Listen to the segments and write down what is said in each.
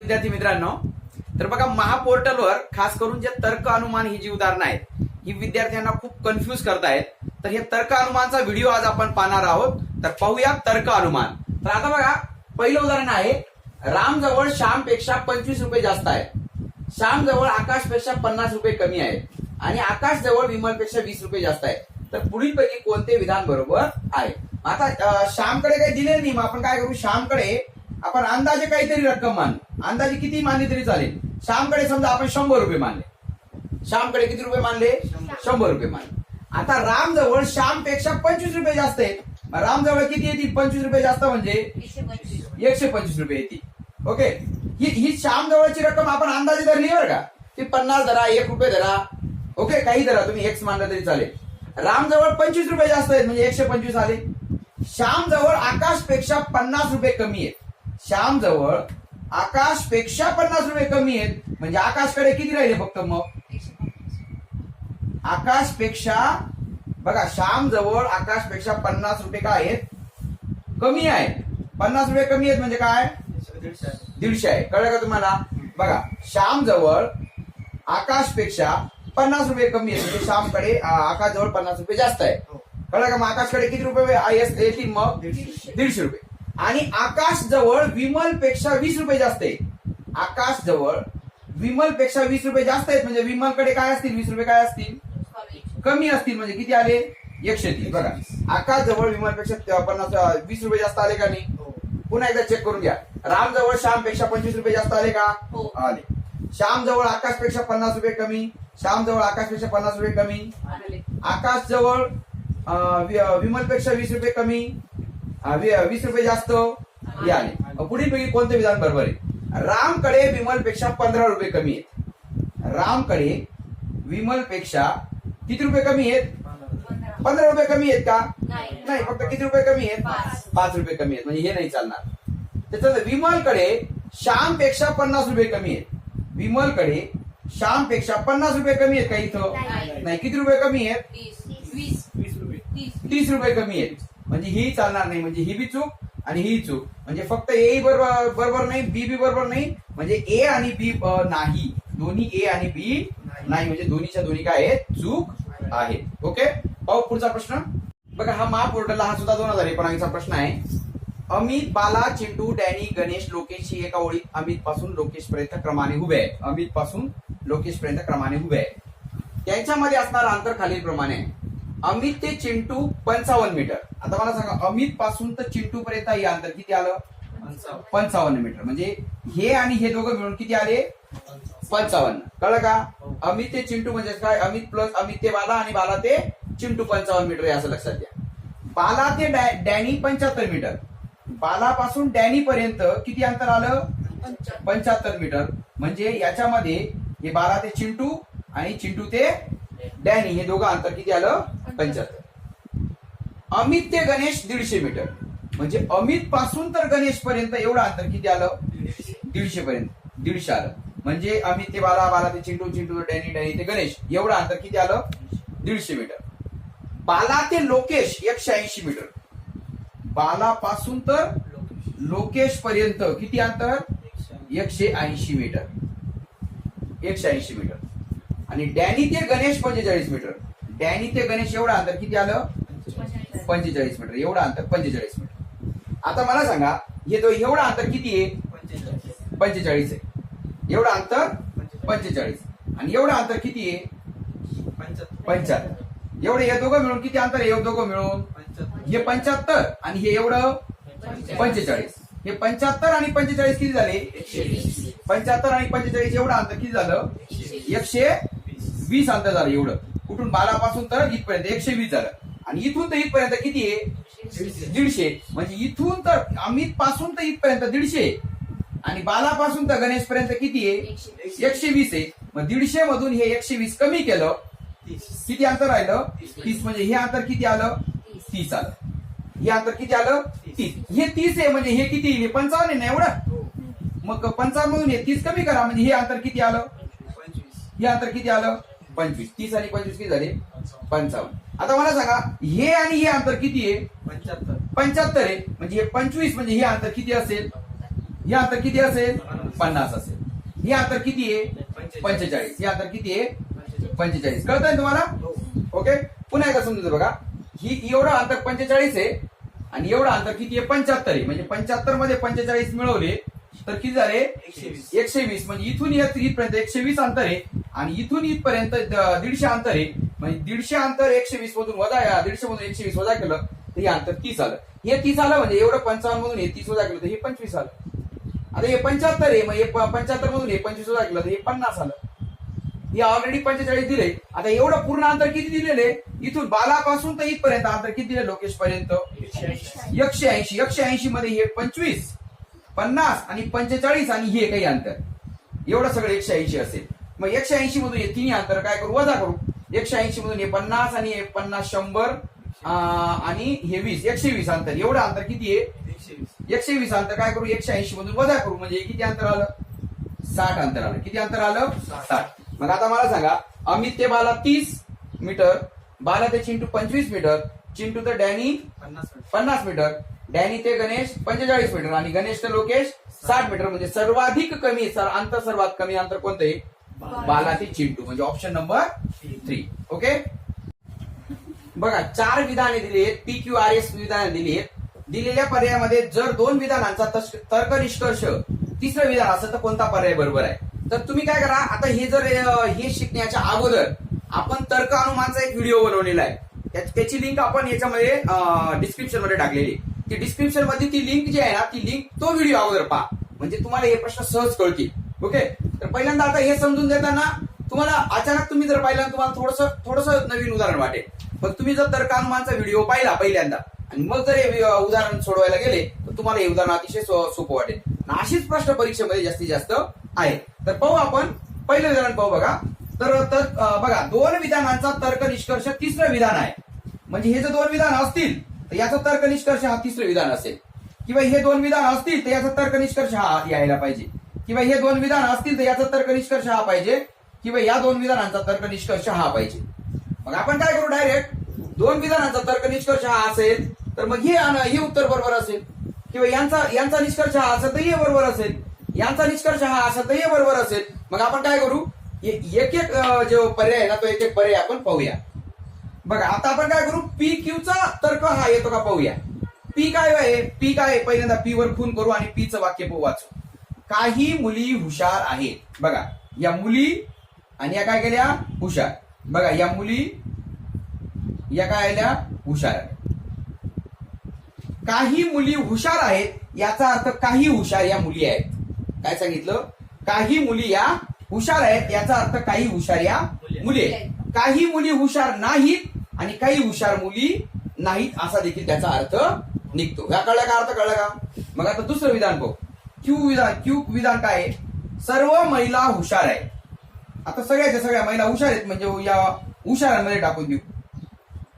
विद्यार्थी मित्रांनो, तर बघा महापोर्टलवर खास करून जे तर्क अनुमान ही जी उदाहरणं आहेत ही विद्यार्थ्यांना खूप कन्फ्यूज करतायत. तर हे तर्क अनुमानचा व्हिडिओ आज आपण पाहणार आहोत. तर पाहूया तर्क अनुमान. तर आता बघा पहिलं उदाहरण आहे, राम जवळ श्यामपेक्षा 25 रुपये जास्त आहे, श्याम जवळ आकाशपेक्षा 50 रुपये कमी आहे आणि आकाश जवळ विमलपेक्षा 20 रुपये जास्त आहे. तर पुढीलपैकी कोणते विधान बरोबर आहे? आता श्यामकडे काही दिले नाही, मग आपण काय करू, श्यामकडे आपण अंदाजे काहीतरी रक्कम मानली, अंदाजे किती मानली तरी चालेल. श्यामकडे समजा आपण 100 रुपये मानले, श्यामकडे किती रुपये मानले? 100 रुपये मानले. आता राम जवळ श्यामपेक्षा 25 रुपये जास्त आहेत, राम जवळ किती येतील? 25 रुपये जास्त म्हणजे 125 रुपये येतील. ओके, ही श्याम जवळची रक्कम आपण अंदाजे धरली बरं का, ती 50 धरा, 1 रुपये धरा, ओके काही धरा, तुम्ही एक्स मानलं तरी चालेल. राम जवळ 25 रुपये जास्त आहेत म्हणजे 125 आले. श्याम जवळ आकाशपेक्षा 50 रुपये कमी आहेत, श्याम जवळ आकाशपेक्षा 50 रुपये कमी आहेत म्हणजे आकाशकडे किती राहिले फक्त? मग आकाशपेक्षा बघा, श्याम जवळ आकाशपेक्षा 50 रुपये काय आहेत? कमी आहेत. 50 रुपये कमी आहेत म्हणजे काय? 150 आहे. कळलं का तुम्हाला? बघा, श्याम जवळ आकाशपेक्षा 50 रुपये कमी आहेत म्हणजे श्यामकडे आकाश जवळ 50 रुपये जास्त आहे. कळलं का? मग आकाशकडे किती रुपये येतील? मग 150 रुपये. आणि आकाश जवळ विमलपेक्षा 20 रुपये जास्त आहे, आकाश जवळ विमलपेक्षा 20 रुपये जास्त आहेत म्हणजे विमलकडे काय असतील? 20 रुपये काय असतील? कमी असतील म्हणजे किती आले? 130. बघा, आकाश जवळ विमलपेक्षा 20 रुपये जास्त आले का नाही? पुन्हा एकदा चेक करून घ्या. राम जवळ श्यामपेक्षा 25 रुपये जास्त आले का? आले. श्याम जवळ आकाशपेक्षा 50 रुपये कमी, श्याम जवळ आकाशपेक्षा 50 रुपये कमी, आकाश जवळ विमलपेक्षा 20 रुपये कमी, 20 रुपये जास्त हे आले. पुढील पैकी कोणते विधान बरोबर आहे? रामकडे विमलपेक्षा 15 रुपये कमी आहेत, रामकडे विमलपेक्षा किती रुपये कमी आहेत? 15 रुपये कमी आहेत का? नाही, फक्त किती रुपये कमी आहेत? 5 रुपये कमी आहेत म्हणजे हे नाही चालणार. त्याच्यात विमलकडे श्यामपेक्षा 50 रुपये कमी आहेत, विमलकडे श्यामपेक्षा 50 रुपये कमी आहेत का? इथं नाही. किती रुपये कमी आहेत? 30 रुपये कमी आहेत म्हणजे ही चालणार नाही, म्हणजे ही बी चूक आणि ही चूक. म्हणजे फक्त ए बरोबर नाही, बी बी बरोबर नाही, म्हणजे ए आणि बी नाही, दोन्ही ए आणि बी नाही म्हणजे दोन्हीच्या दोन्ही काय आहेत? चूक आहे. ओके, पाहू पुढचा प्रश्न. बघा, हा महापोर्टलला हा सुद्धा 2019चा प्रश्न आहे. अमित, बाला, चिंटू, डॅनी, गणेश, लोकेश ही एका ओळीत अमित पासून लोकेश पर्यंत क्रमाने उभे आहे, अमित पासून लोकेश पर्यंत क्रमाने उभे आहे. त्यांच्यामध्ये असणारा अंतर खालील प्रमाणे आहे. अमित ते चिंटू 55 मीटर. आता मला सांगा, अमित पासून तर चिंटू पर्यंत हे अंतर किती आलं? 55 मीटर. म्हणजे हे आणि हे दोघं मिळून किती आले? 55. कळलं का? अमित ते चिंटू म्हणजे काय? अमित प्लस अमित ते बाला आणि बाला ते चिंटू 55 मीटर आहे असं लक्षात घ्या. बाला ते डॅनी 75 मीटर, बालापासून डॅनी पर्यंत किती अंतर आलं? 75 मीटर. म्हणजे याच्यामध्ये हे बाला ते चिंटू आणि चिंटू ते डॅनी हे दोघं अंतर किती आलं? 75. अमित ते गणेश 150 मीटर म्हणजे अमित पासून तर गणेश पर्यंत एवढं अंतर किती आलं? 150 पर्यंत, 150 आलं. म्हणजे अमित ते बाला, बाला ते चिंटू, चिंटू ते डॅनी, डॅनी ते गणेश एवढं अंतर किती आलं? 150 मीटर. बाला ते लोकेश 180 मीटर, बाला पासून तर लोकेश पर्यंत किती अंतर? 180 मीटर, 180 मीटर. आणि डॅनी ते गणेश 45 मीटर, डॅनी ते गणेश एवढं अंतर किती आलं? 45 मीटर, एवढं अंतर 45 मीटर. आता मला सांगा, हे तो एवढं अंतर किती आहे? 45 आहे. एवढं अंतर 45 आणि एवढं अंतर किती आहे? 75. एवढं हे दोघं मिळून किती अंतर आहे? हे दोघं मिळून हे 75 आणि हे एवढं 45. हे 75 आणि 45 किती झाले? 75 आणि 45 एवढं अंतर किती झालं? 120 अंतर झालं. एवढं कुठून? बालापासून तर इथपर्यंत 120 झालं आणि इथून तर इथपर्यंत किती आहे? 150. म्हणजे इथून तर अमित पासून तर इथपर्यंत 150 आणि बालापासून तर गणेश पर्यंत किती आहे? 120 आहे. मग 150 मधून हे 120 कमी केलं, किती अंतर राहिलं? 30. म्हणजे हे अंतर किती आलं? 30 आलं. हे अंतर किती आलं? 30. हे 30 आहे म्हणजे हे किती? हे 55 आहे ना एवढं. मग 55 मधून हे 30 कमी करा म्हणजे हे अंतर किती आलं? हे अंतर किती आलं? 25. 30 आणि 25 किती झाले? 55. आता मला सांगा, हे आणि हे अंतर किती आहे? 75 आहे. म्हणजे हे 25 म्हणजे हे अंतर किती असेल? हे अंतर किती असेल? 50 असेल. हे अंतर किती आहे 45. हे अंतर किती आहे 45. कळतंय तुम्हाला? ओके. पुन्हा एकदा समजून बघा. ही एवढं अंतर 45 आहे आणि एवढं अंतर किती आहे 75 आहे. म्हणजे 75 मध्ये 45 मिळवले तर किती झाले 120. म्हणजे इथून इथपर्यंत 120 अंतर आहे आणि इथून इथपर्यंत 150 अंतर आहे. म्हणजे 150 अंतर 120 मधून वजा 150 मधून 120 वजा केलं तर हे अंतर 30 आलं. हे 30 आलं म्हणजे एवढं 55 मधून हे 30 वजा केलं तर हे 25 आलं. आता हे 75 आहे मग हे 75 मधून हे 25 वजा केलं तर हे 50 आलं. हे ऑलरेडी 45 दिले. आता एवढं पूर्ण अंतर किती दिलेले इथून बालापासून तर इथपर्यंत अंतर किती दिले लोकेश पर्यंत 180. 180 मध्ये हे 25 50 आणि 45 आणि हे काही अंतर एवढं सगळं 180 असेल. मग 180 मधून हे तिन्ही अंतर काय करू वजा करू. 180 मधून हे 50 आणि हे 50 100 आणि हे 20 120 अंतर. एवढं अंतर किती आहे 120 अंतर काय करू 180 मधून वजा करू म्हणजे किती अंतर आलं 60 अंतर आलं. किती अंतर आलं 60. मग आता मला सांगा अमित ते बाला 30 मीटर, बाला ते चिंटू 25 मीटर, चिंटू ते डॅनी 50 मीटर, डॅनी ते गणेश 45 मीटर आणि गणेश ते लोकेश 60 मीटर. म्हणजे सर्वाधिक कमी अंतर सर्वात कमी अंतर कोणतं आहे बाला ते चिंटू. म्हणजे ऑप्शन नंबर 3. ओके. बघा 4 विधाने दिली आहेत. PQRS विधाने दिली आहेत. दिलेल्या पर्यायामध्ये जर 2 विधानांचा तर्क निष्कर्ष तिसरं विधान असेल तर कोणता पर्याय बरोबर आहे. तर तुम्ही काय करा आता हे जर हे शिकण्याच्या अगोदर आपण तर्क अनुमानचा एक व्हिडिओ बनवलेला आहे. त्याची लिंक आपण याच्यामध्ये डिस्क्रिप्शन मध्ये टाकलेली. ती डिस्क्रिप्शन मध्ये ती लिंक जी आहे ना ती लिंक तो व्हिडिओ अगोदर पहा म्हणजे तुम्हाला हे प्रश्न सहज कळतील. ओके. तर पहिल्यांदा आता हे समजून देताना तुम्हाला अचानक तुम्ही जर पाहिलं तुम्हाला थोडस नवीन उदाहरण वाटेल. पण तुम्ही जर तर्क अनुमानचा व्हिडिओ पाहिला पहिल्यांदा आणि मग जर हे उदाहरण सोडवायला गेले तर तुम्हाला हे उदाहरण अतिशय सोपं वाटेल. अशीच प्रश्न परीक्षेमध्ये जास्तीत जास्त आहे. तर पाहू आपण पहिलं उदाहरण पाहू बघा. तर बघा 2 विधानांचा तर्क निष्कर्ष तिसरं विधान आहे. म्हणजे हे जर 2 विधान असतील तर याचा तर्क निष्कर्ष हा तिसरं विधान असेल. किंवा हे 2 विधान असतील तर याचा तर्क निष्कर्ष हा यायला पाहिजे. किंवा हे 2 विधान असतील तर याचा तर्क निष्कर्ष हा पाहिजे. किंवा या 2 विधानांचा तर्क निष्कर्ष हा पाहिजे. मग आपण काय करू डायरेक्ट 2 विधानांचा तर्क निष्कर्ष हा असेल तर मग हे उत्तर बरोबर असेल. किंवा यांचा निष्कर्ष हा असेल तर हे बरोबर असेल. यांचा निष्कर्ष हा असेल तर हे बरोबर असेल. मग आपण काय करू एक जो पर्याय आहे ना तो एक पर्याय आपण पाहूया. बघा आता आपण काय करू PQचा तर्क हा येतो का पाहूया. पी काय आहे पी काय पहिल्यांदा पी वर खून करू आणि पीचं वाक्य वाचू. काही मुली हुशार आहेत. बघा या मुली आणि या काय केल्या हुशार. बघा या मुली या काय आल्या हुशार. काही मुली हुशार आहेत याचा अर्थ काही हुशार या मुली आहेत. काय सांगितलं काही मुली या हुशार आहेत याचा अर्थ काही हुशार या मुली आहेत. काही मुली हुशार नाहीत आणि काही हुशार मुली नाहीत असा देखील त्याचा अर्थ निघतो. या कळला का अर्थ कळला का. मग आता दुसरं विधान पाहू. क्यू विधान काय आहे सर्व महिला हुशार आहेत. आता सगळ्याच्या सगळ्या महिला हुशार आहेत म्हणजे या हुशारांमध्ये टाकून देऊ.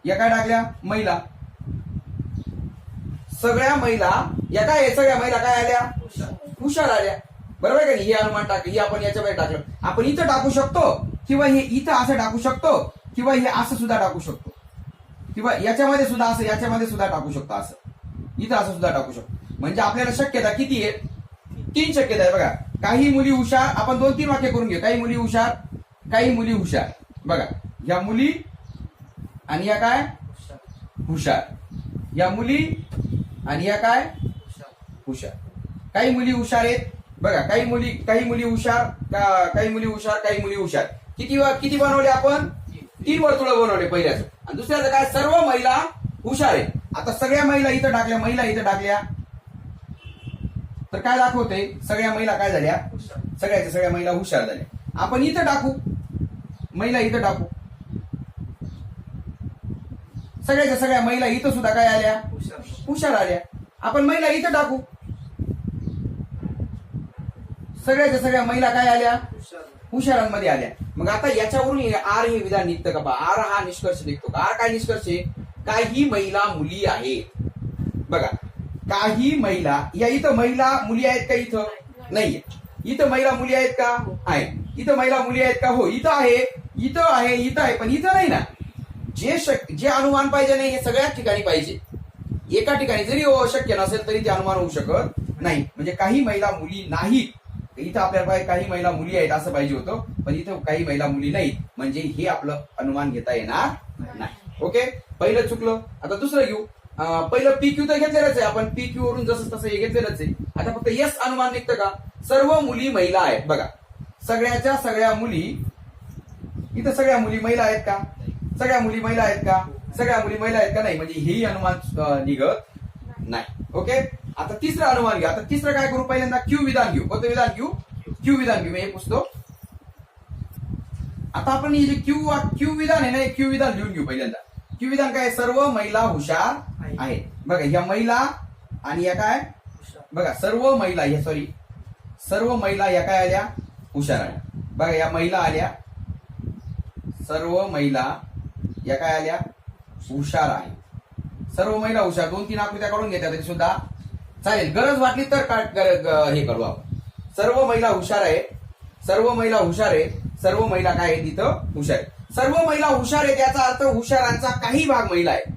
या काय टाकल्या महिला. सगळ्या महिला या काय सगळ्या महिला काय आल्या हुशार आल्या. बरोबर आहे का. हे अनुमान टाकलं हे आपण याच्यामध्ये टाकलं. आपण इथं टाकू शकतो किंवा हे इथं असं टाकू शकतो किंवा हे असं सुद्धा टाकू शकतो किंवा याच्यामध्ये सुद्धा असं याच्यामध्ये सुद्धा टाकू शकतो असं इथं असं सुद्धा टाकू शकतो. म्हणजे आपल्याला शक्यता किती आहे 3 शक्यता आहे. बघा काही मुली हुशार आपण 2-3 वाक्य करून घेऊ. काही मुली हुशार काही मुली हुशार. बघा या मुली आणि या काय हुशार. या मुली आणि या काय हुशार. काही मुली हुशार आहेत. बघा काही मुली हुशार काही मुली हुशार काही मुली हुशार. किती बनवले आपण 3 वर्तुळ बनवले पहिल्याचं. आणि दुसऱ्याचं काय सर्व महिला हुशार आहेत. आता सगळ्या महिला इथं टाकल्या महिला इथं टाकल्या तर काय दाखवते सगळ्या महिला काय झाल्या सगळ्याच्या सगळ्या महिला हुशार झाल्या. आपण इथं टाकू महिला इथं टाकू. सगळ्याच्या सगळ्या महिला इथं सुद्धा काय आल्या हुशार आल्या. आपण महिला इथं टाकू. सगळ्याच्या सगळ्या महिला काय आल्या हुशारांमध्ये आल्या. मग आता याच्यावरून आर हे विधान निघतं का. आर हा निष्कर्ष निघतो का. आर काय निष्कर्ष आहे काही महिला मुली आहेत. बघा काही महिला या इथं महिला मुली आहेत का इथं नाहीये. इथं महिला मुली आहेत का आहे. इथं महिला मुली आहेत का हो इथं आहे इथं आहे इथं आहे पण इथं नाही ना. जे अनुमान पाहिजे नाही हे सगळ्याच ठिकाणी पाहिजे. एका ठिकाणी जरी शक्य नसेल तरी ते अनुमान होऊ शकत नाही. म्हणजे काही महिला मुली नाहीत इथं आपल्याला काही महिला मुली आहेत असं पाहिजे होतं, पण इथं काही महिला मुली नाहीत, म्हणजे हे आपलं अनुमान घेता येणार नाही. ओके, पहिलं चुकलं. आता दुसरं घेऊ. पहिलं PQ तर घेतलेलंच आहे आपण, PQ वरून जसं तसं हे घेतलेलंच आहे. आता फक्त यस अनुमान निघतं का? सर्व मुली महिला आहेत. बघा, सगळ्याच्या सगळ्या मुली, इथं सगळ्या मुली महिला आहेत का? सगळ्या मुली महिला आहेत का? सगळ्या मुली महिला आहेत का? नाही, म्हणजे हेही अनुमान निघत नाही. ओके, आता तिसरं अनुमान घ्या. आता तिसरं काय करू? पहिल्यांदा क्यू विधान घेऊ. कोणतं विधान घेऊ? क्यू विधान घेऊ. मी हे पुसतो. आता आपण हे जे क्यू विधान आहे ना, हे क्यू विधान लिहून घेऊ पहिल्यांदा. क्यू विधान काय? सर्व महिला हुशार आहेत. बघा, ह्या महिला आणि या काय? बघा, सर्व महिला, या सॉरी, सर्व महिला या काय आल्या? हुशार आल्या. बघा, या महिला आल्या, सर्व महिला या काय आल्या? हुशार आहे. सर्व महिला हुशार. 2-3 आकृत्या काढून घेतल्या तरी सुद्धा चालेल, गरज वाटली तर हे करू आपण. सर्व महिला हुशार आहे, सर्व महिला हुशार आहे, सर्व महिला काय आहे तिथं? हुशार आहे. सर्व महिला हुशार आहेत याचा अर्थ हुशारांचा काही भाग महिला आहे,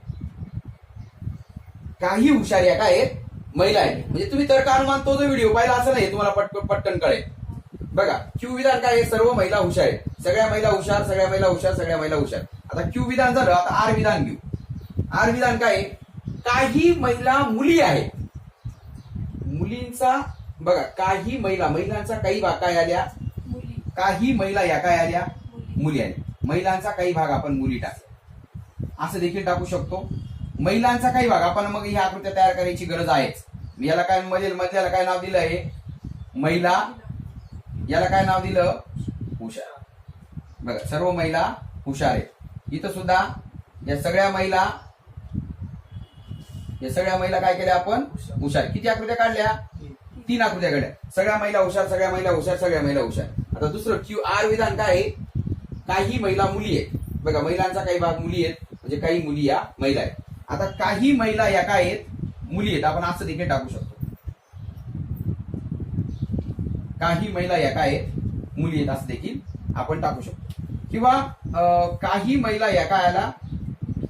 काही हुशार या काय आहेत? महिला आहेत. म्हणजे तुम्ही तर्क अनुमान तो जो व्हिडिओ पाहिला असं नाही, तुम्हाला पटकन कळेल. बघा, क्यू विधान काय आहे? सर्व महिला हुशार आहेत. सगळ्या महिला हुशार, सगळ्या महिला हुशार, सगळ्या महिला हुशार. आता क्यू विधान झालं. आता आर विधान घेऊ. आर विधान काय आहे? काही महिला मुली आहेत. मुलींचा, बघा, काही महिला, महिलांचा काही भाग काय आल्या? काही महिला या काय आल्या? मुली आल्या. महिलांचा काही भाग आपण मुली टाकला, असं देखील टाकू शकतो. महिलांचा काही भाग आपण, मग ह्या आकृत्या तयार करायची गरज आहेच. याला काय मधल्याला काय नाव दिलं आहे? महिला. याला काय नाव दिलं? हुशार. बघा, सर्व महिला हुशार आहेत. इथं सुद्धा या सगळ्या महिला काय केल्या आपण? हुशार. किती आकृत्या काढल्या? 3 आकृत्या काढल्या. सगळ्या महिला हुशार, सगळ्या महिला हुशार, सगळ्या महिला हुशार. आता दुसरं क्यू आर विधान काय आहे? काही महिला मुली आहेत. बघा, महिलांचा काही भाग मुली आहेत, म्हणजे काही मुली या महिला आहेत. आता काही महिला या काय आहेत? मुली आहेत. आपण असं देखील टाकू शकतो, काही महिला या काय आहेत? मुली आहेत, असं देखील आपण टाकू शकतो. किंवा काही महिला या काय आला?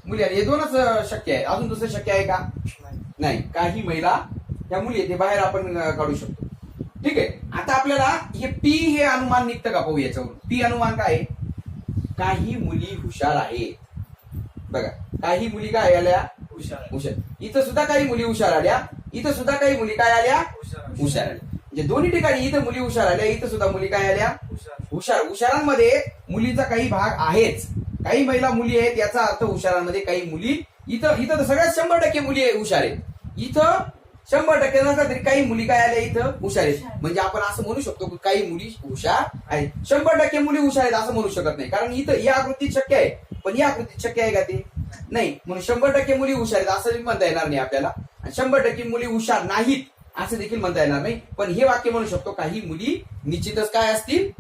मुली आल्या. हे दोनच शक्य आहे, अजून दुसरं शक्य आहे का? नाही. काही महिला या मुली आहेत, हे बाहेर आपण काढू शकतो. ठीक आहे. आता आपल्याला हे पी हे अनुमान निघतं का पाहू याच्यावरून. पी अनुमान काय आहे? काही मुली हुशार आहेत. बघा, काही मुली काय आल्या? हुशार. इथं सुद्धा काही मुली हुशार आल्या, इथं सुद्धा काही मुली काय आल्या? हुशार आल्या. म्हणजे दोन्ही ठिकाणी इथं मुली हुशार आल्या, इथं सुद्धा मुली काय आल्या? हुशार. हुशारांमध्ये मुलींचा काही भाग आहेच. काही महिला मुली आहेत याचा अर्थ हुशारांमध्ये काही मुली. इथं तर सगळ्यात 100% मुली हुशार आहेत. इथं 100% नसला तरी काही मुली काय आल्या? इथं हुशार आहेत. म्हणजे आपण असं म्हणू शकतो की काही मुली हुशार आहेत. 100% मुली हुशार आहेत असं म्हणू शकत नाही, कारण इथं या आकृतीत शक्य आहे, पण या आकृतीत शक्य आहे का ते? नाही. म्हणून 100% मुली हुशार आहेत असं म्हणता येणार नाही आपल्याला, आणि 100% मुली हुशार नाहीत असं देखील म्हणता येणार नाही. पण हे वाक्य म्हणू शकतो, काही मुली निश्चितच काय असतील?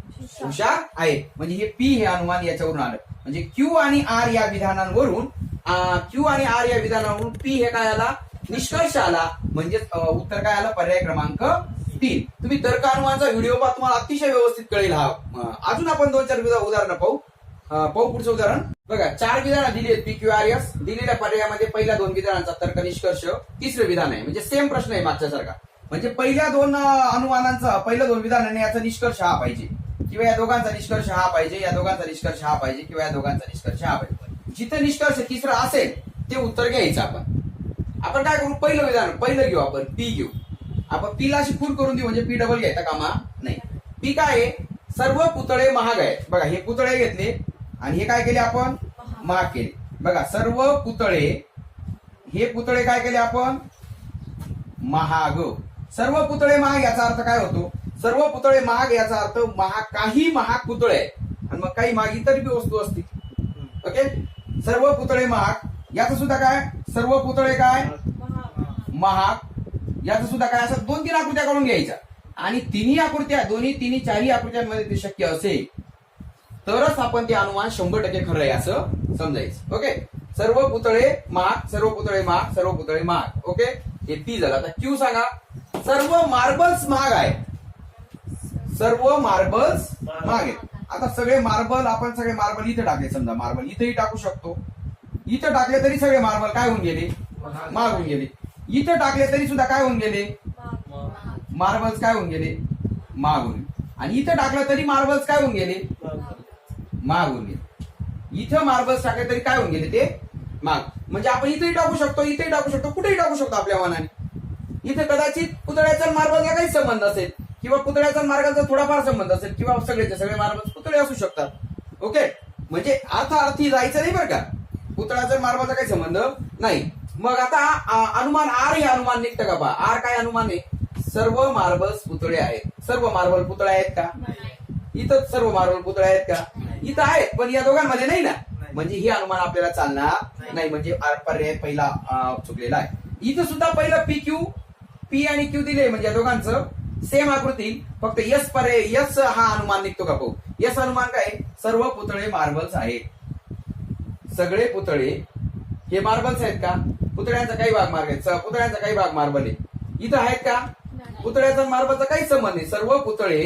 हुशार आहेत. म्हणजे हे पी हे अनुमान याच्यावरून आलं. म्हणजे क्यू आणि आर या विधानांवरून, पी हे काय आला? निष्कर्ष आला. म्हणजे उत्तर काय आलं? पर्याय क्रमांक 3. तुम्ही तर्क अनुमानाचा व्हिडिओ पहा, तुम्हाला अतिशय व्यवस्थित कळेल हा. अजून आपण 2-4 उदाहरणं पाहू. पुढचं उदाहरण बघा. 4 विधानं दिली आहेत PQRS. दिलेल्या पर्यायामध्ये पहिल्या 2 विधानांचा तर्क निष्कर्ष तिसरं विधान आहे. म्हणजे सेम प्रश्न आहे मागच्या सारखा. म्हणजे पहिल्या 2 अनुमानांचा, पहिल्या 2 विधानाने याचा निष्कर्ष हा पाहिजे, किंवा या दोघांचा निष्कर्ष हा पाहिजे, या दोघांचा निष्कर्ष हा पाहिजे, किंवा या दोघांचा निष्कर्ष हा पाहिजे. जिथं निष्कर्ष तिसरा असेल ते उत्तर घ्यायचं आपण काय करू? पहिलं विधान पहिलं घेऊ, आपण पी घेऊ. आपण पीला अशी फुल करून देऊ, म्हणजे पी डबल घ्यायचा कामा नाही. पी काय आहे? सर्व पुतळे महाग आहेत. बघा, हे पुतळे घेतले आणि हे काय केले आपण? महाग केले. बघा, सर्व पुतळे, हे पुतळे काय केले आपण? महाग. सर्व पुतळे महाग याचा अर्थ काय होतो? सर्व पुतळे महाग याचा अर्थ काही महाग पुतळे आहेत, आणि मग काही महाग इतर बी वस्तू असतील. ओके. सर्व पुतळे महाग याचं सुद्धा काय? सर्व पुतळे काय? महाग याचं सुद्धा काय? असं 2-3 आकृत्या काढून घ्यायच्या, आणि तिन्ही आकृत्या, तिन्ही 4 आकृत्यांमध्ये ते शक्य असेल तरच आपण ते अनुमान 100% खरं आहे असं समजायचं. ओके. सर्व पुतळे महाग, सर्व पुतळे महाग, सर्व पुतळे महाग. ओके. हे पी झालं. आता क्यू सांगा. सर्व मार्बल्स महाग आहे. सर्व मार्बल्स महाग आहेत. आता सगळे मार्बल, आपण सगळे मार्बल इथे टाकले, समजा मार्बल इथेही टाकू शकतो. इथं टाकले तरी सगळे मार्बल काय होऊन गेले? महाग होऊन गेले. इथं टाकले तरी सुद्धा काय होऊन गेले? मार्बल्स काय होऊन गेले? महाग होऊन गेले. आणि इथं टाकलं तरी मार्बल्स काय होऊन गेले, महाग होऊन गेले. इथं मार्बल्स टाकले तरी काय होऊन गेले, ते महाग. म्हणजे आपण इथेही टाकू शकतो, इथेही टाकू शकतो, कुठेही टाकू शकतो आपल्या मनाने. इथे कदाचित पुतळ्याचा मार्बलचा काही संबंध असेल, किंवा पुतळ्याचा मार्गाचा थोडाफार संबंध असेल, किंवा सगळेचे सगळे मार्बल्स पुतळे असू शकतात. ओके, म्हणजे अर्थार्थी जायचं नाही बरं का, पुतळ्याचा मार्बलचा काही संबंध नाही. मग आता अनुमान आर हे अनुमान निघतं का पहा. आर काय अनुमान आहे, सर्व मार्बल्स पुतळे आहेत. सर्व मार्बल पुतळे आहेत का, इथं सर्व मार्बल पुतळे आहेत का, इथं आहेत, पण या दोघांमध्ये नाही ना. म्हणजे हे अनुमान आपल्याला चालणार नाही. म्हणजे पर्याय पहिला चुकलेला आहे. इथं सुद्धा पहिलं पी क्यू, पी आणि क्यू दिले, म्हणजे या दोघांचं सेम आकृती, फक्त यस पर्याय, यस हा अनुमान निघतो का पाहू. यस अनुमान काय, सर्व पुतळे मार्बल्स आहेत. सगळे पुतळे हे मार्बल्स आहेत का, पुतळ्यांचा काही भाग मार्बल आहे, पुतळ्यांचा काही भाग मार्बल आहे. इथं आहेत का, पुतळ्याचा मार्बलचा काही संबंध नाही. सर्व पुतळे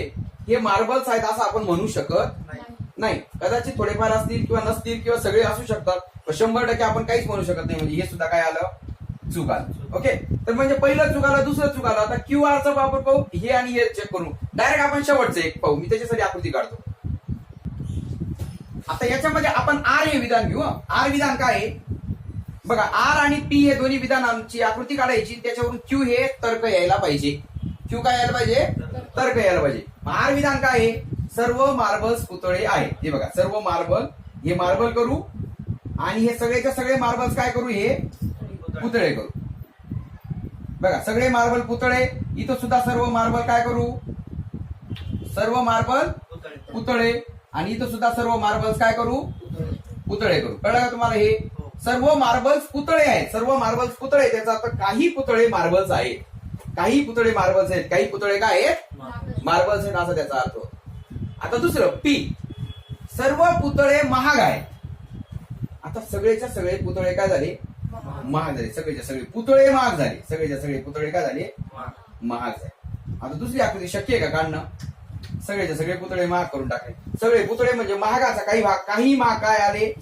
हे मार्बल्स आहेत असं आपण म्हणू शकत नाही. कदाचित थोडेफार असतील किंवा नसतील किंवा सगळे असू शकतात, पण 100% आपण काहीच म्हणू शकत नाही. म्हणजे हे सुद्धा काय आलं, चूक आलं. ओके, तर म्हणजे पहिलं चूक आलं, दुसरं चूक आलं. आता क्यू आरचा वापर पाहू, हे आणि हे चेक करू. डायरेक्ट आपण शेवटचं एक पाहू, मी त्याच्यासाठी आकृती काढतो. आता याच्यामध्ये आपण आर हे विधान घेऊ. आर विधान काय आहे बघा, आर आणि पी हे दोन्ही विधानांची आकृती काढायची, त्याच्यावरून क्यू हे तर्क यायला पाहिजे. क्यू काय यायला पाहिजे, तर्क यायला पाहिजे. आर विधान काय आहे, सर्व मार्बल्स पुतळे आहेत. हे बघा, सर्व मार्बल, हे मार्बल करू आणि हे सगळेच्या सगळे मार्बल्स काय करू, हे पुतळे करू. बघा, सगळे मार्बल पुतळे. इथं सुद्धा सर्व मार्बल काय करू, सर्व मार्बल पुतळे. आणि इथं सुद्धा सर्व मार्बल्स काय करू, पुतळे करू. कळलं का तुम्हाला. हे सर्व मार्बल्स पुतळे आहेत, सर्व मार्बल्स पुतळे. त्याचा अर्थ काही पुतळे मार्बल्स आहेत, काही पुतळे मार्बल्स आहेत, काही पुतळे काय आहेत, मार्बल्स आहेत, असा त्याचा अर्थ. आता दुसरं पी, सर्व पुतळे महाग आहेत. आता सगळेच्या सगळे पुतळे काय झाले, महाग झाले. सगळेच्या सगळे पुतळे महाग झाले, सगळेच्या सगळे पुतळे काय झाले, महाग झाले. आता दुसरी आकृती शक्य आहे का काढणं, सगळेच्या सगळे पुतळे महाग करून टाकले. सगळे पुतळे म्हणजे महागाचा काही भाग, काही महाग काय आले,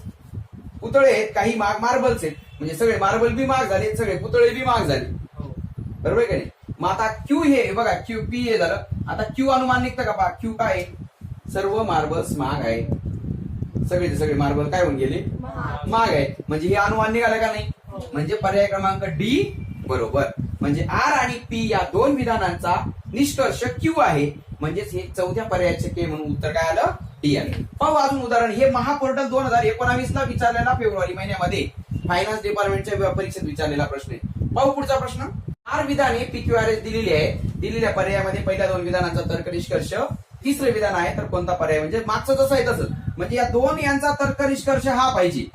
पुतळे आहेत, काही महाग मार्बल्स आहेत. म्हणजे सगळे मार्बल बी महाग झाले, सगळे पुतळे बी महाग झाले. बरोबर का नाही. मग आता क्यू हे बघा, क्यू पी हे झालं. आता क्यू अनुमान निघतं का पहा. क्यू काय आहे, सर्व मार्बल्स महाग आहेत. सगळेचे सगळे मार्बल काय होऊन गेले, महाग आहेत. म्हणजे हे अनुमान निघालं का नाही. म्हणजे पर्याय क्रमांक डी बरोबर. म्हणजे आर आणि पी या दोन विधानांचा निष्कर्ष क्यू आहे. म्हणजेच हे चौथ्या पर्यायाचे के म्हणून उत्तर काय आलं, डी आलं. पाहू अजून उदाहरण. हे महापोर्टल 2019 ला विचारलेला फेब्रुवारी महिन्यामध्ये फायनान्स डिपार्टमेंटच्या परीक्षेत विचारलेला प्रश्न आहे. पाहू पुढचा प्रश्न. आर विधाने PQRS दिलेली आहे. दिलेल्या पर्यायामध्ये पहिल्या दोन विधानांचा तर्क निष्कर्ष, तिसरे विधान आहे तर कोणता पर्याय. म्हणजे मागचं जसं आहे तसं. म्हणजे या दोन यांचा तर्क निष्कर्ष हा पाहिजे,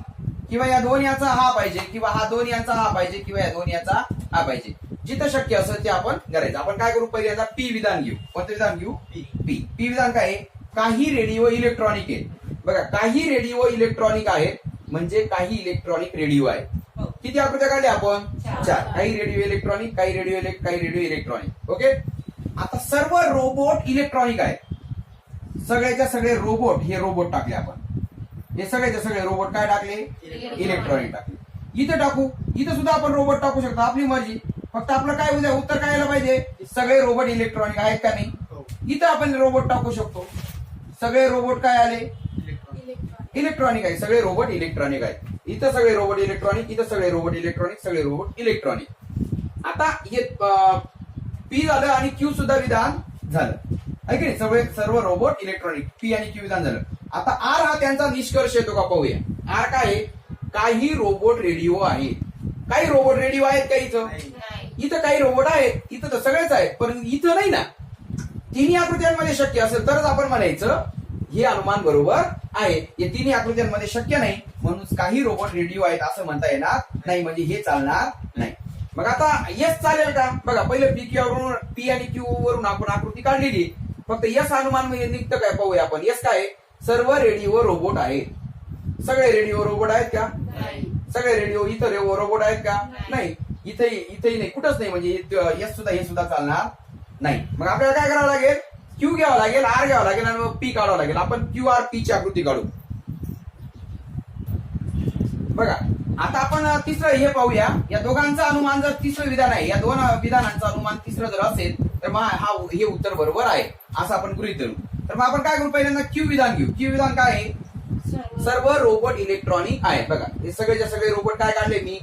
किंवा या दोन याचा हा पाहिजे, किंवा हा दोन यांचा हा पाहिजे, किंवा या दोन याचा हा पाहिजे. जिथं शक्य असेल ते आपण करायचं. आपण काय करू, पहिल्यांदा पी विधान घेऊ. कोणतं विधान घेऊ, पी. पी विधान काय आहे, काही रेडिओ इलेक्ट्रॉनिक आहेत. बघा, काही रेडिओ इलेक्ट्रॉनिक आहेत, म्हणजे काही इलेक्ट्रॉनिक रेडिओ आहेत. किती आकृत्या काढल्या आपण, 4. काही रेडिओ इलेक्ट्रॉनिक, काही रेडिओ इलेक्ट्रॉनिक. ओके. आता सर्व रोबोट इलेक्ट्रॉनिक आहेत. सगळ्याच्या सगळे रोबोट, हे रोबोट टाकले आपण. हे सगळ्याचे सगळे रोबोट काय टाकले, इलेक्ट्रॉनिक टाकले. इथं टाकू, इथं सुद्धा आपण रोबोट टाकू शकतो, आपली मर्जी. फक्त आपलं काय उद्या उत्तर काय यायला पाहिजे, सगळे रोबोट इलेक्ट्रॉनिक आहेत का नाही. इथं आपण रोबोट टाकू शकतो. सगळे रोबोट काय आले, इलेक्ट्रॉनिक आहे. सगळे रोबोट इलेक्ट्रॉनिक आहेत. इथं सगळे रोबोट इलेक्ट्रॉनिक, इथं सगळे रोबोट इलेक्ट्रॉनिक, सगळे रोबोट इलेक्ट्रॉनिक. आता हे पी झालं आणि क्यू सुद्धा विधान झालं आहे की नाही. सर्व रोबोट इलेक्ट्रॉनिक, पी आणि क्यू विधान झालं. आता आर हा त्यांचा निष्कर्ष येतो का पाहूया. आर काय आहे, काही रोबोट रेडिओ आहेत. काही रोबोट रेडिओ आहेत का इथं, इथं काही रोबोट आहेत. इथं तर सगळेच आहेत, पण इथं नाही ना. तिन्ही आकृत्यांमध्ये शक्य असेल तरच आपण म्हणायचं हे अनुमान बरोबर आहे. या तिन्ही आकृत्यांमध्ये शक्य नाही, म्हणून काही रोबोट रेडिओ आहेत असं म्हणता येणार नाही. म्हणजे हे चालणार नाही. मग आता यस चालेल का. बघा, पहिले पी आणि क्यू वरून आपण आकृती काढलेली. फक्त यस अनुमान म्हणजे निघतं काय पाहूया आपण. यस काय, सर्व रेडिओ रोबोट आहेत. सगळे रेडिओ रोबोट आहेत का, सगळे रेडिओ इथं रोबोट आहेत का, नाही. इथेही नाही, कुठंच नाही. म्हणजे यस सुद्धा, हे सुद्धा चालणार नाही. मग आपल्याला काय करावं लागेल, क्यू घ्यावं लागेल, आर घ्यावं लागेल आणि मग पी काढावं लागेल. आपण क्यू आर पी ची आकृती काढू. बघा, आता आपण तिसरं हे पाहूया. या दोघांचं अनुमान जर तिसरं विधान आहे, या दोन विधानांचं अनुमान तिसरं जर असेल तर मग हे उत्तर बरोबर आहे असं आपण गृहीत धरू. तर मग आपण काय करू, पहिल्यांदा क्यू विधान घेऊ. क्यू विधान काय आहे, सर्व रोबोट इलेक्ट्रॉनिक आहेत. बघा हे सगळे रोबोट काय काढले मी,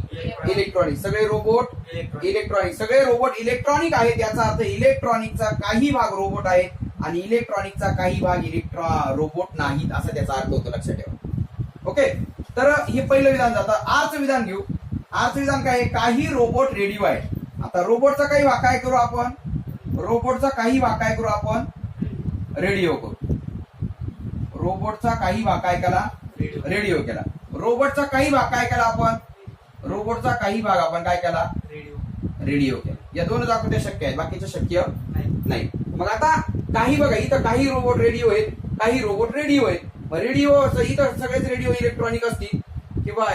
इलेक्ट्रॉनिक. सगळे रोबोट इलेक्ट्रॉनिक, सगळे रोबोट इलेक्ट्रॉनिक आहेत. याचा अर्थ इलेक्ट्रॉनिकचा काही भाग रोबोट आहे आणि इलेक्ट्रॉनिकचा काही भाग रोबोट नाहीत असा त्याचा अर्थ होतो, लक्षात ठेवा. ओके, तर हे पहिलं विधान जातं. आरचं विधान घेऊ. आरचं विधान काय आहे, काही रोबोट रेडिओ आहे. आता रोबोटचा काही भाग काय करू आपण, रोबोटचा काही भाग काय करू आपण, रेडिओ करू. रोबोटचा काही भाग काय केला, रेडिओ केला. रोबोटचा काही भाग काय केला आपण, रोबोटचा काही भाग आपण काय केला, रेडिओ केला. या दोनच आकृत्या शक्य आहेत, बाकीचं शक्य नाही. मग आता काही बघा, इथं काही रोबोट रेडिओ आहेत, काही रोबोट रेडिओ आहेत. मग रेडिओ इथं सगळेच रेडिओ इलेक्ट्रॉनिक असतील किंवा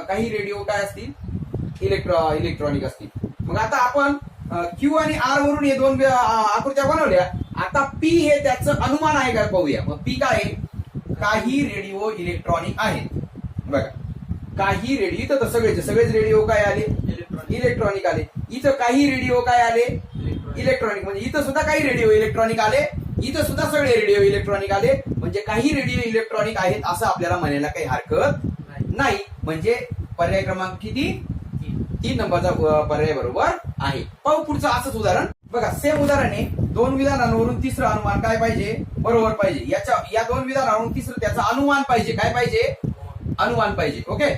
काही रेडिओ काय असतील, इलेक्ट्रॉनिक असतील. मग आता आपण क्यू आणि आर वरून हे दोन आकृत्या बनवल्या. आता पी हे त्याचं अनुमान आहे का पाहूया. मग पी काय आहे, काही रेडिओ इलेक्ट्रॉनिक आहेत. बघा काही रेडिओ, इथं तर सगळेच रेडिओ काय आले, इलेक्ट्रॉनिक आले. इथं काही रेडिओ काय आले, इलेक्ट्रॉनिक. म्हणजे इथं सुद्धा काही रेडिओ इलेक्ट्रॉनिक आले, इथं सुद्धा सगळे रेडिओ इलेक्ट्रॉनिक आले. म्हणजे काही रेडिओ इलेक्ट्रॉनिक आहेत असं आपल्याला म्हणायला काही हरकत नाही. म्हणजे पर्याय क्रमांक किती, 3 नंबरचा पर्याय बरोबर आहे. पाहू पुढचं असंच उदाहरण. बघा सेम उदाहरण आहे. 2 विधानांवरून तिसरं अनुमान काय पाहिजे, बरोबर पाहिजे. या 2 विधानावरून तिसरं त्याचं अनुमान पाहिजे. काय पाहिजे, अनुमान पाहिजे. ओके,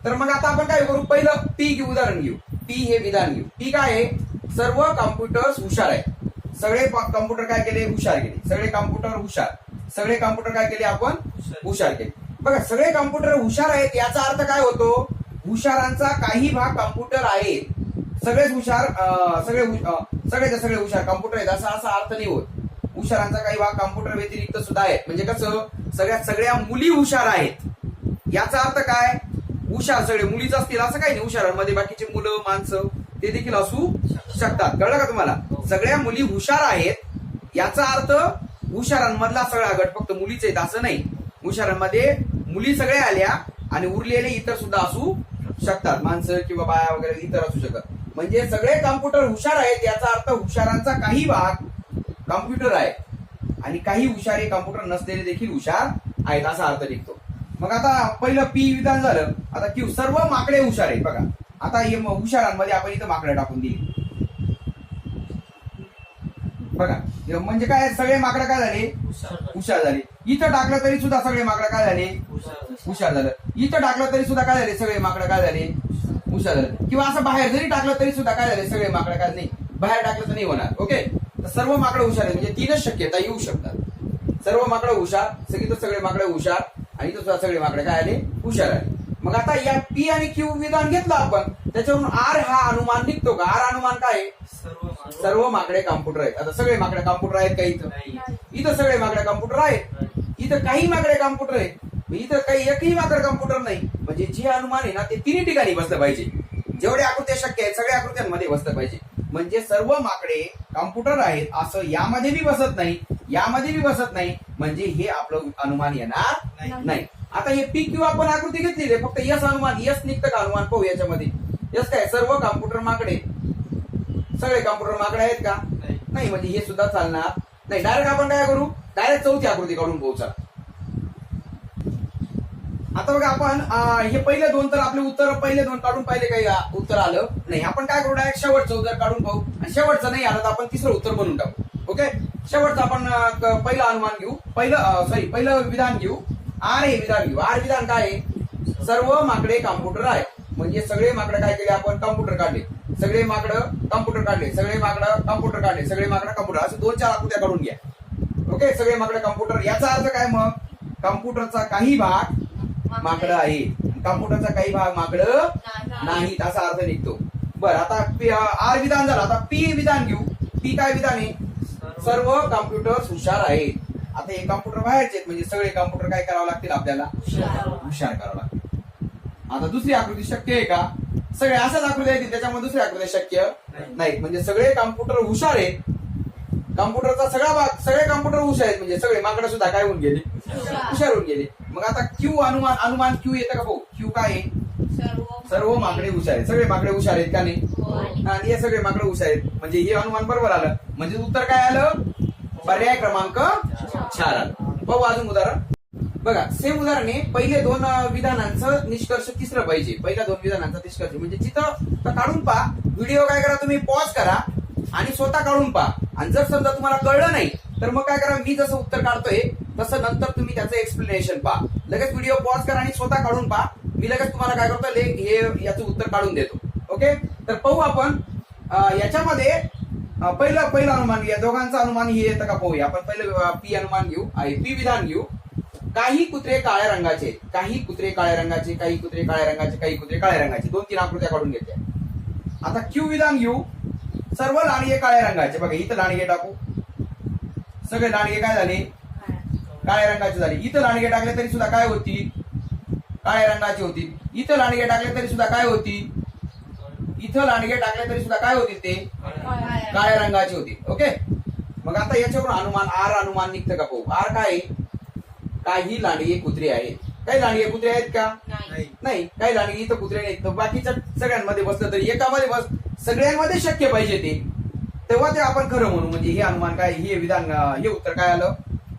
तर मग आता आपण काय करू, पहिलं पी उदाहरण घेऊ. पी हे विधान घेऊ. पी काय आहे, सर्व कॉम्प्युटर्स हुशार आहेत. सगळे कॉम्प्युटर काय केले, हुशार केले. सगळे कॉम्प्युटर हुशार, सगळे कॉम्प्युटर काय केले आपण, हुशार केले. बघा सगळे कॉम्प्युटर हुशार आहेत याचा अर्थ काय होतो, हुशारांचा काही भाग कॉम्प्युटर आहेत. सगळेच हुशार, सगळे हुशार कॉम्प्युटर आहेत असा अर्थ नाही होत. हुशारांचा काही भाग कॉम्प्युटर व्यतिरिक्त सुद्धा आहेत. म्हणजे कसं, सगळ्या मुली हुशार आहेत याचा अर्थ काय, हुशार सगळे मुलीच असतील असं काही नाही. हुशारांमध्ये बाकीचे मुलं माणसं ते देखील असू शकतात. कळलं का तुम्हाला, सगळ्या मुली हुशार आहेत याचा अर्थ हुशारांमधला सगळा गट फक्त मुलीच आहेत असं नाही. हुशारांमध्ये मुली सगळ्या आल्या आणि उरलेले इतर सुद्धा असू शकतात, माणसं किंवा बाया वगैरे इतर असू शकतात. म्हणजे सगळे कॉम्प्युटर हुशार आहेत याचा अर्थ हुशारांचा काही भाग कॉम्प्युटर आहे आणि काही हुशार कॉम्प्युटर नसलेले देखील हुशार आहेत असा अर्थ निघतो. मग आता पहिलं पी विधान झालं. आता क्यू, सर्व माकडे हुशार आहेत. बघा आता हे हुशारांमध्ये आपण इथं माकडे टाकून दिली. बघा म्हणजे काय, सगळे माकडे काय झाले, हुशार झाले. इथं टाकलं तरी सुद्धा सगळे माकडे काय झाले, हुशार झालं. इथं टाकलं तरी सुद्धा काय झाले, सगळे माकडे काय झाले, हुशार झाले. किंवा असं बाहेर जरी टाकलं तरी सुद्धा काय झाले, सगळे माकडे काय नाही, बाहेर टाकलं तर नाही होणार. ओके, तर सर्व माकडे हुशार आहेत म्हणजे 3च शक्यता येऊ शकतात. सर्व माकडे हुशार, सगळे माकडे हुशार आणि इथं सुद्धा सगळे माकडे काय आले, हुशार आले. मग आता या पी आणि क्यू विधान घेतलं आपण, त्याच्यावरून आर हा अनुमान निघतो का. आर अनुमान काय, सर्व माकडे कॉम्प्युटर आहेत. आता सगळे माकडे कॉम्प्युटर आहेत का, इथं सगळे माकडे कॉम्प्युटर आहेत. इथं काही माकडे कॉम्प्युटर आहेत, इथं काही एकही माकडे कॉम्प्युटर नाही. म्हणजे जे अनुमान आहे ना ते 3 ठिकाणी बसलं पाहिजे. जेवढे आकृत्या शक्य आहेत सगळ्या आकृत्यांमध्ये बसलं पाहिजे. म्हणजे सर्व माकडे कॉम्प्युटर आहेत असं यामध्ये बी बसत नाही, यामध्ये बी बसत नाही. म्हणजे हे आपलं अनुमान येणार नाही. आता हे पी क्यू आपण आकृती घेतलेली आहे, फक्त यस अनुमान, यस निघतं का अनुमान पाहू याच्यामध्ये. यस काय, सर्व कॉम्प्युटर माकडे, सगळे कॉम्प्युटर माकडे आहेत का, नाही. म्हणजे हे सुद्धा चालणार नाही. डायरेक्ट आपण काय करू, डायरेक्ट चौथी आकृती काढून पोहोचा. आता बघा आपण हे पहिले 2 तर आपले उत्तर पहिले 2 काढून पाहिले, काही उत्तर आलं नाही. आपण काय करू, डायरेक्ट शेवटचं उत्तर काढून पाहू आणि शेवटचं नाही आलं तर आपण तिसरं उत्तर बनवून टाकू. ओके, शेवटचं आपण पहिलं अनुमान घेऊ, पहिलं विधान घेऊ. आर हे विधान घेऊ. आर विधान काय आहे, सर्व माकडे कॉम्प्युटर आहे. म्हणजे सगळे माकडे काय केले आपण, कॉम्प्युटर काढले. सगळे माकडं कॉम्प्युटर काढले, सगळे माकडं कॉम्प्युटर काढले, सगळे माकडं कॉम्प्युटर, असं 2-4 आकृत्या काढून घ्या. ओके, सगळे माकडे कॉम्प्युटर याचा अर्थ काय, मग कॉम्प्युटरचा काही भाग माकडं आहे, कॉम्प्युटरचा काही भाग माकडं नाहीत असा अर्थ निघतो. बरं, आता आर विधान झालं. आता पी विधान घेऊ. पी काय विधान आहे, सर्व कॉम्प्युटर हुशार आहेत. आता हे कॉम्प्युटर बाहेरचे आहेत म्हणजे सगळे कॉम्प्युटर काय करावं लागतील आपल्याला, हुशार करावं लागतील. आता दुसरी आकृती शक्य आहे का, सगळे अशाच आकृत्या आहेत त्याच्यामध्ये दुसरी आकृती शक्य नाही. म्हणजे सगळे कॉम्प्युटर हुशार आहेत, कॉम्प्युटरचा सगळा भाग, सगळे कॉम्प्युटर हुशार आहेत म्हणजे सगळे माकडे सुद्धा काय होऊन गेले, हुशार होऊन गेले. मग आता क्यू अनुमान क्यू येतं का भाऊ, क्यू काय आहे, सर्व माकडे हुशार आहेत. सगळे माकडे हुशार आहेत का नाही? आणि हे सगळे माकडे हुशार आहेत म्हणजे हे अनुमान बरोबर आलं. म्हणजे उत्तर काय आलं? पर्याय क्रमांक 4 आलं. पाहू अजून उदाहरण. बघा सेम उदाहरण आहे. पहिले 2 विधानांचं निष्कर्ष तिसरं पाहिजे. पहिल्या 2 विधानांचा निष्कर्ष म्हणजे जिथं काढून पहा. व्हिडिओ काय करा तुम्ही पॉज करा आणि स्वतः काढून पहा. आणि जर समजा तुम्हाला कळलं नाही तर मग काय करा, मी जसं उत्तर काढतोय तसं नंतर तुम्ही त्याचं एक्सप्लेनेशन पहा. लगेच व्हिडिओ पॉज करा आणि स्वतः काढून पहा. मी लगेच तुम्हाला काय करतो हे याचं उत्तर काढून देतो. ओके, तर पाहू आपण याच्यामध्ये पहिलं अनुमान. या दोघांचं अनुमान हे येतं का पाहूया आपण. पहिलं पी अनुमान घेऊ, पी विधान घेऊ. काही कुत्रे काळ्या रंगाचे, काही कुत्रे काळ्या रंगाचे, काही कुत्रे काळ्या रंगाचे, काही कुत्रे काळ्या रंगाचे. 2-3 आकृत्या काढून घेतल्या. आता क्यू विधान घेऊ. सर्व लांडगे काळ्या रंगाचे. बघा इथं लांडगे टाकू. सगळे लांडगे काय झाले? काळ्या रंगाचे झाले. इथं लांडगे टाकले तरी सुद्धा काय होती? काळ्या रंगाची होती. इथं लांडगे टाकले तरी सुद्धा काय होती? इथं लांडगे टाकले तरी सुद्धा काय होती? ते काळ्या रंगाची होती. ओके, मग आता याच्यावरून अनुमान आर अनुमान निघतं का पाहू. आर काय? काही लांडगे कुत्रे आहेत. काही लांडगे कुत्रे आहेत का? नाही. काही लांडगे इथं कुत्रे नाहीत. बाकीच्या सगळ्यांमध्ये बसलं तरी एकामध्ये सगळ्यांमध्ये शक्य पाहिजे ते, तेव्हा ते आपण खरं म्हणू. म्हणजे हे अनुमान काय, हे विधान, हे उत्तर काय आलं?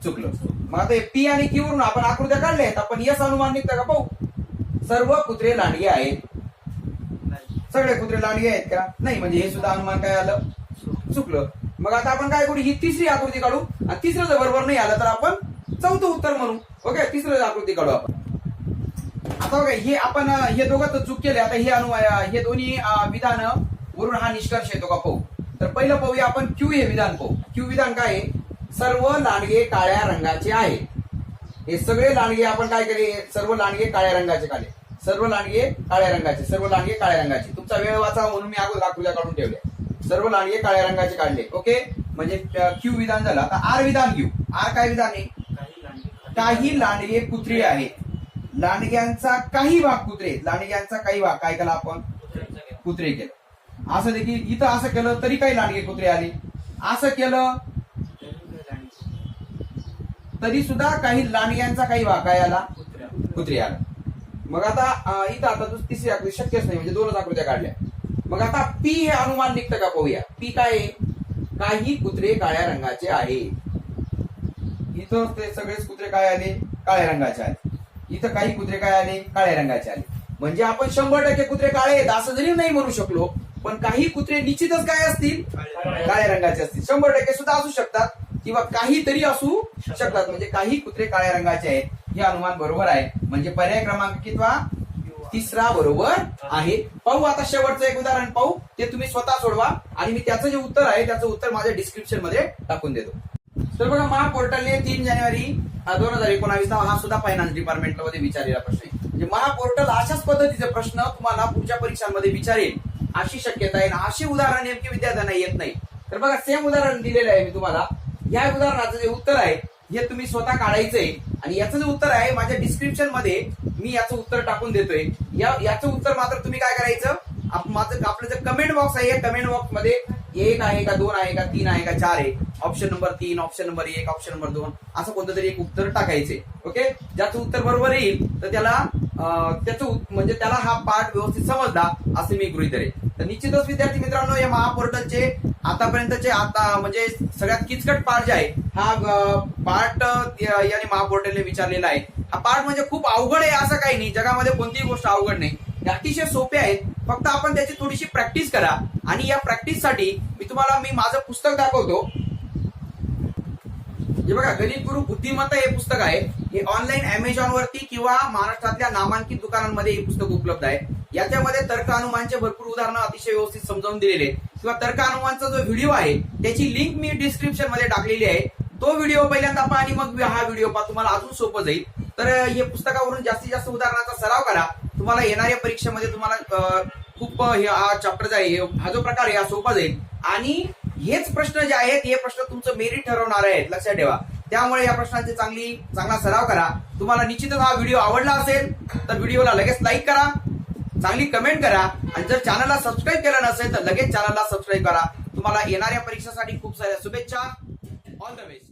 चुकलं. मग आता पी आणि क्यू वरून आपण आकृत्या काढल्या आहेत. आपण यस अनुमान निघतं का पाहू. सर्व कुत्रे लांडगे आहेत. सगळे कुत्रे लांडगे आहेत का? नाही. म्हणजे हे सुद्धा अनुमान काय आलं? चुकलं. मग आता आपण काय करू, ही तिसरी आकृती काढू आणि तिसरं जर बरोबर नाही आलं तर आपण चौथं उत्तर म्हणू. ओके, तिसरं आकृती काढू आपण. आता बघा हे आपण हे दोघं तर चूक केले. आता हे दोन्ही विधान वरून हा निष्कर्ष येतो का पाहू. तर पहिलं पाहूया आपण क्यू हे विधान पाहू. क्यू विधान काय आहे? सर्व लांडगे काळ्या रंगाचे आहे. हे सगळे लांडगे आपण काय केले? सर्व लांडगे काळ्या रंगाचे काढले. सर्व लांडगे काळ्या रंगाचे, सर्व लांडगे काळ्या रंगाचे. तुमचा वेळ वाचावा म्हणून मी अगोदर आकृत्या काढून ठेवल्या. सर्व लांडगे काळ्या रंगाचे काढले. ओके, म्हणजे क्यू विधान झालं. आता आर विधान घेऊ. आर काय विधान आहे? काही लांडगे कुत्रे आहेत. लांडग्यांचा काही भाग कुत्रे. लांडग्यांचा काही भाग काय केला आपण? कुत्रे केलं. असं देखील इथं असं केलं तरी काही लांडगे कुत्रे आले. असं केलं तरी सुद्धा काही लांडग्यांचा काही भाग काय आला? कुत्रे आला. मग आता इथं आता तिसरी आकृती शक्यच नाही म्हणजे 2च आकृत्या काढल्या. मग आता पी हे अनुमान निघतं का पाहूया. पी काय आहे? काही कुत्रे काळ्या रंगाचे आहे. इथं ते सगळेच कुत्रे काय आले? काळ्या रंगाचे आले. इथं काही कुत्रे काय आले? काळ्या रंगाचे आले. म्हणजे आपण 100% कुत्रे काळे आहेत असं जरी नाही म्हणू शकलो, पण काही कुत्रे निश्चितच काय असतील? काळ्या रंगाचे असतील. 100% सुद्धा असू शकतात किंवा काहीतरी असू शकतात. म्हणजे काही कुत्रे काळ्या रंगाचे आहेत. हे अनुमान बरोबर आहे. म्हणजे पर्याय क्रमांक कितवा? तिसरा बरोबर आहे. पाहू आता शेवटचं एक उदाहरण पाहू. ते तुम्ही स्वतः सोडवा आणि मी त्याचं जे उत्तर आहे त्याचं उत्तर माझ्या डिस्क्रिप्शन मध्ये टाकून देतो. तर बघा महापोर्टलने 3 जानेवारी 2019 हा सुद्धा फायनान्स डिपार्टमेंट मध्ये विचारलेला प्रश्न आहे. म्हणजे महापोर्टल अशाच पद्धतीचे प्रश्न तुम्हाला पुढच्या परीक्षांमध्ये विचारेल अशी शक्यता आहे. अशी उदाहरण नेमकी विद्यार्थ्यांना येत नाही. तर बघा सेम उदाहरण दिलेलं आहे मी तुम्हाला. या उदाहरणाचं जे उत्तर आहे हे तुम्ही स्वतः काढायचंय आणि याचं जे उत्तर आहे माझ्या डिस्क्रिप्शन मध्ये मी याचं उत्तर टाकून देतोय. याचं उत्तर मात्र तुम्ही काय करायचं, आपलं जे कमेंट बॉक्स आहे या कमेंट बॉक्स मध्ये 1 आहे का 2 आहे का 3 आहे का 4 आहे, option number 3, option number 1, option number 2 असं कोणतं तरी एक उत्तर टाकायचे. ओके, ज्याचं उत्तर बरोबर येईल तर त्याला म्हणजे त्याला हा पाठ व्यवस्थित समजला असे मी गृहीत धरेन. तर निश्चितच विद्यार्थी मित्रांनो या महापोर्टलचे आतापर्यंतचे म्हणजे सगळ्यात किचकट पाठ जे आहे हा पाठ याने महापोर्टलने विचारलेला आहे. हा पाठ म्हणजे खूप अवघड आहे असं काही नाही. जगामध्ये कोणतीही गोष्ट अवघड नाही. अतिशय सोपे आहेत. फक्त आपण त्याची थोडीशी प्रॅक्टिस करा आणि या प्रॅक्टिससाठी मी माझं पुस्तक दाखवतो. हे बघा गणित गुरु बुद्धिमत्ता हे पुस्तक आहे. हे ऑनलाईन अमेझॉन वरती किंवा महाराष्ट्रातल्या नामांकित दुकानांमध्ये हे पुस्तक उपलब्ध आहे. याच्यामध्ये तर्क अनुमानचे भरपूर उदाहरणं अतिशय व्यवस्थित समजावून दिलेले किंवा तर्क अनुमानचा जो व्हिडिओ आहे त्याची लिंक मी डिस्क्रिप्शन मध्ये टाकलेली आहे. तो व्हिडिओ पहिल्यांदा पहा आणि मग हा व्हिडिओ पहा, तुम्हाला अजून सोपं जाईल. तर हे पुस्तकावरून जास्तीत जास्त उदाहरणाचा सराव करा. तुम्हाला येणाऱ्या परीक्षेमध्ये तुम्हाला खूप हा चॅप्टर जो आहे हा जो प्रकार आहे हा सोपा जाईल आणि हेच प्रश्न जे आहेत हे प्रश्न तुमचं मेरिट ठरवणार आहेत, लक्षात ठेवा. त्यामुळे या प्रश्नांचे चांगला सराव करा. तुम्हाला निश्चितच हा व्हिडिओ आवडला असेल तर व्हिडिओला लगेच लाईक करा, चांगली कमेंट करा आणि जर चॅनलला सबस्क्राईब केलं नसेल तर लगेच चॅनलला सबस्क्राईब करा. तुम्हाला येणाऱ्या परीक्षेसाठी खूप साऱ्या शुभेच्छा. All the best.